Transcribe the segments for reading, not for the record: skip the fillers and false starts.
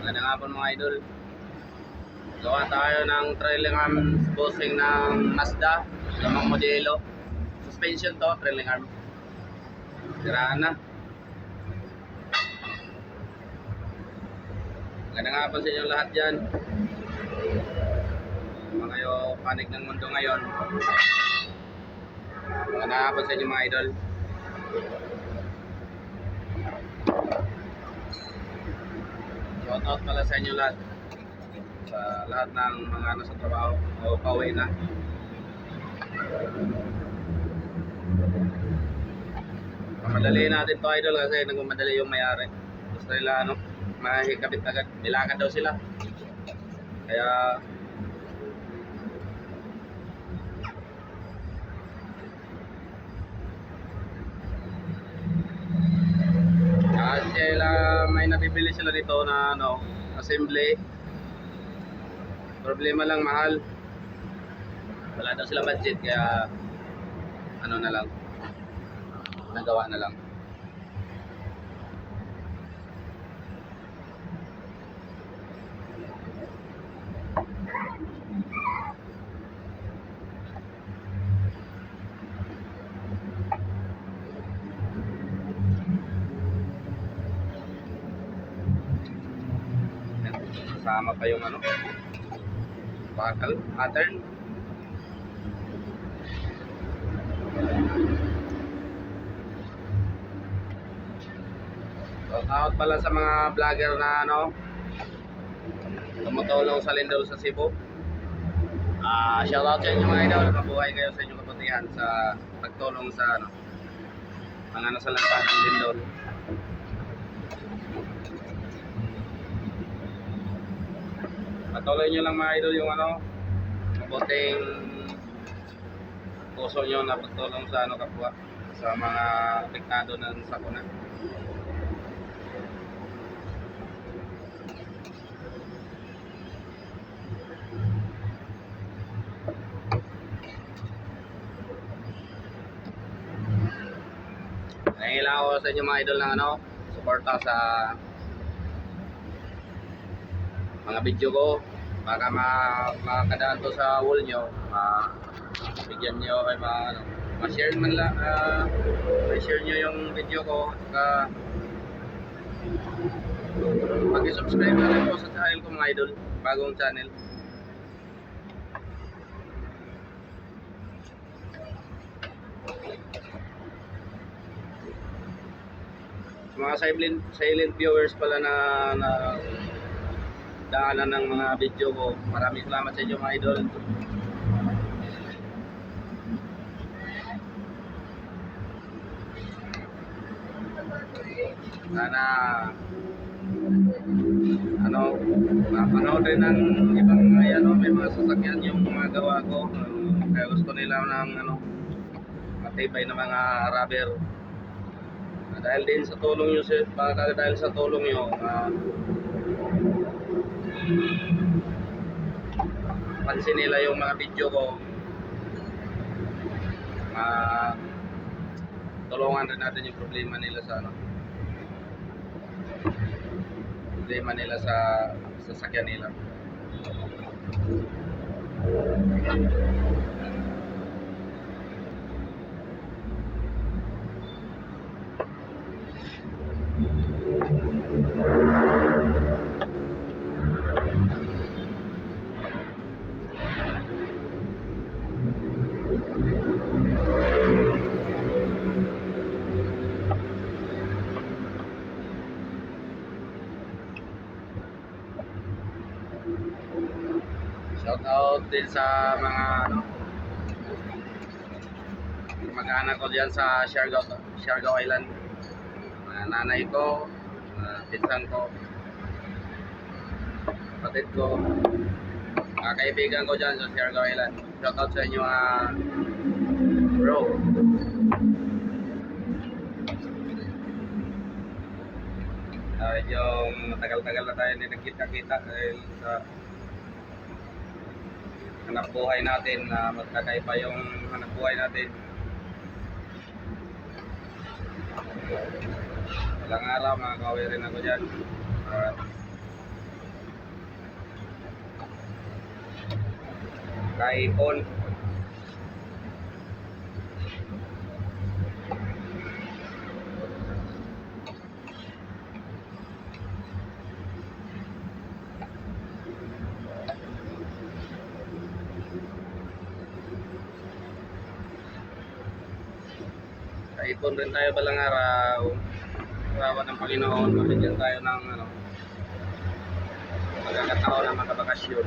Magandang hapon mga idol. Gawa tayo ng trailing arm bossing ng Mazda, lamang modelo. Suspension to, trailing arm. Siraan na. Magandang hapon sa inyo lahat dyan. Mga kayo panig ng mundo ngayon. Magandang hapon sa inyo mga idol. Shoutout pala sa inyo lahat. Sa lahat ng mga nasa trabaho o pauwi na. Madali natin to idol kasi nagmamadali yung mayari. Gusto nila mahikabit agad. Nilakad daw sila. Kaya sila may nabibili sila dito na assembly. Problema lang mahal. Wala daw sila budget kaya na lang. Nagawa na lang. Kasama pa yung bakal, pattern. Out pala sa mga vlogger na tumutulong sa Lindol sa Cebu. Shoutout sa inyo mga idol. Mabuhay kayo sa inyong kabutihan sa pagtulong sa mga nasa lansangan ng Lindol. Patuloy nyo lang mga idol yung mabuting puso nyo na pagtulong sa kapwa, sa mga apektado ng sakuna. Nangyayilang ako sa inyo mga idol ng suporta sa mga video ko. Baka makakadaan to sa wall nyo, bigyan nyo ay ma-share man lang, ma-share nyo yung video ko at mag-subscribe na rin po sa channel ko mga idol, bagong channel. Mga silent viewers pala na daanan ng mga video ko, maraming salamat sa inyo mga idol. Sana mapanood rin ng ibang may mga sasakyan yung mga gawa ko. Kaya gusto nila ng matibay na mga rubber. Dahil din sa tulong nyo, dahil sa tulong nyo, pansin nila yung mga video ko, tulungan rin natin yung problema nila sa sasakyan nila. Shout out din sa mga mag-anak ko diyan sa Siargao Island. Nanay ko, pinsan ko, kapatid ko, kaibigan ko diyan sa Siargao Island. Shout out sa inyo bro. Yung matagal-tagal na tayo hindi nagkita-kita dahil sa hanap buhay natin na magkakaiba yung hanap buhay natin. Walang araw, makakauwi rin ako dyan. Kaipon. Kaipon rin tayo balang araw. Salamat ng Panginoon, mabigyan tayo ng pagkakataon ng makabakasyon.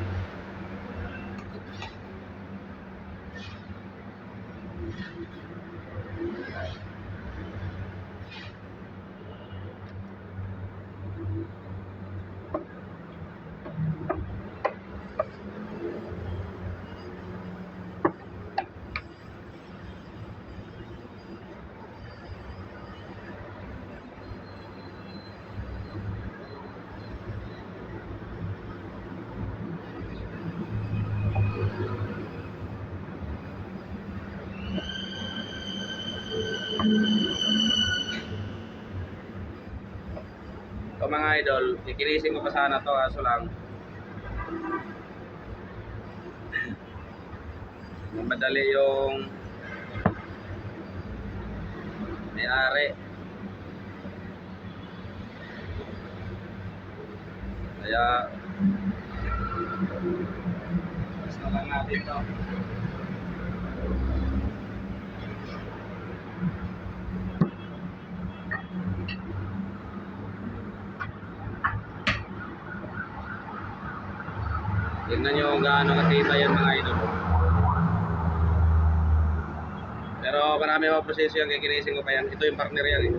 So mga idol, kikinisin ko pa sana to, kaso lang madali yung may-ari. Kaya basta na lang natin to. Tignan nyo kung gaano katibay yan mga idol. Pero marami mga proseso yan, kikinisin ko pa yan. Ito yung partner yan eh.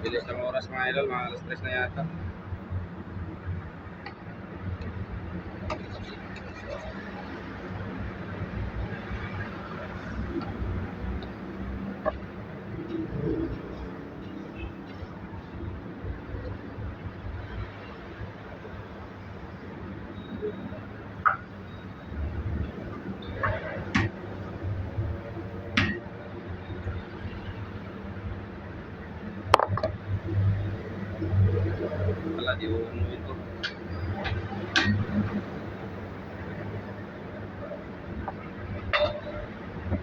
Bilis ng oras mga idol, mga alas 3 na yata. Wala, di uno ito.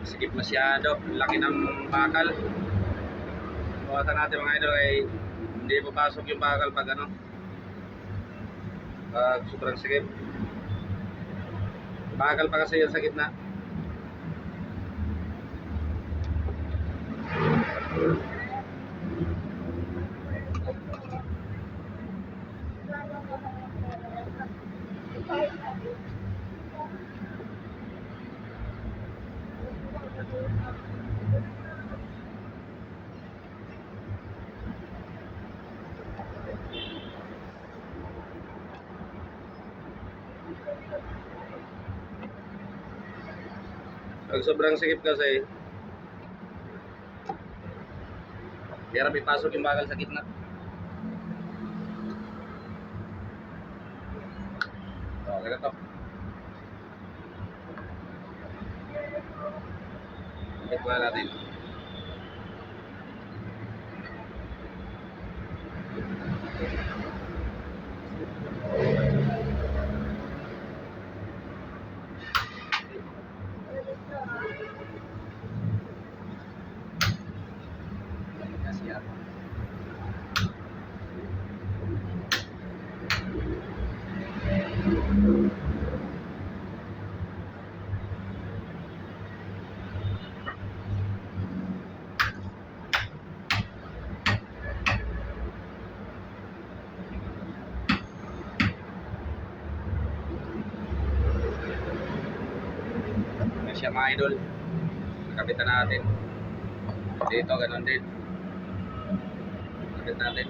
Sikip masyado, laki ng bakal. Bawasan natin mga idol ay hindi papasok yung bakal pag pag sobrang sikip. Bakal pa kasi yung sa gitna. Pag sobrang sikip kasi, hirap ipasok yung bakal sa gitna. Okay na to. Ikit muna natin. Kasi yan. Yan siya mga idol. Nakabitan natin. Dito, ganun din. Nakabit natin.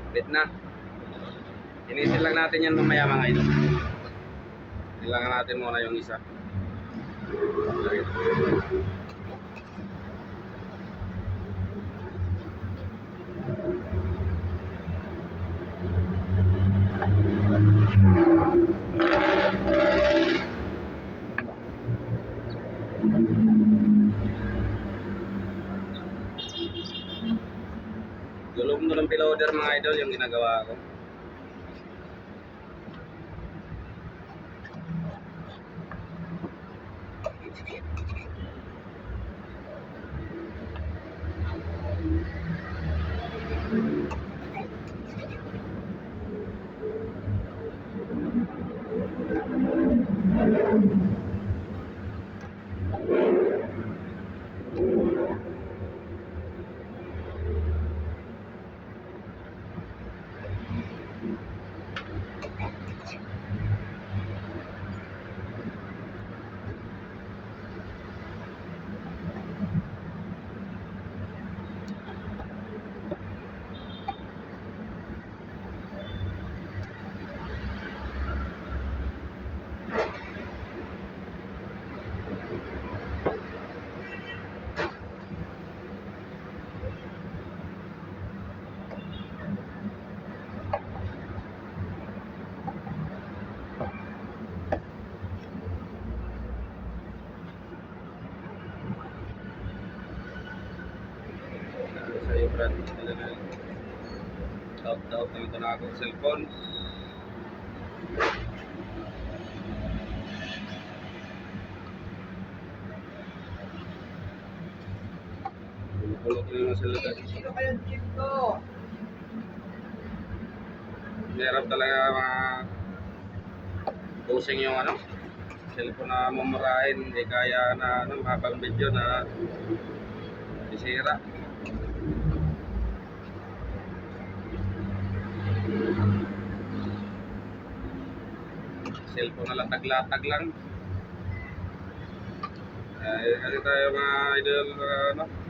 Bit na. Inisin lang natin yan mamaya mga idol. Ilangan natin muna yung isa. Gulong mo ng piloder mga idol yung ginagawa ko. Sa'yo Brad, out na ito na akong cellphone. Pulot ko yung cellphone. Sino kayong chip ko? Meron talaga mga posing yung ano, cellphone na mumurahin, hindi kaya na ano, mabang video na isira. Cellphone na latag-latag lang. Kasi tayo mga idol, ano,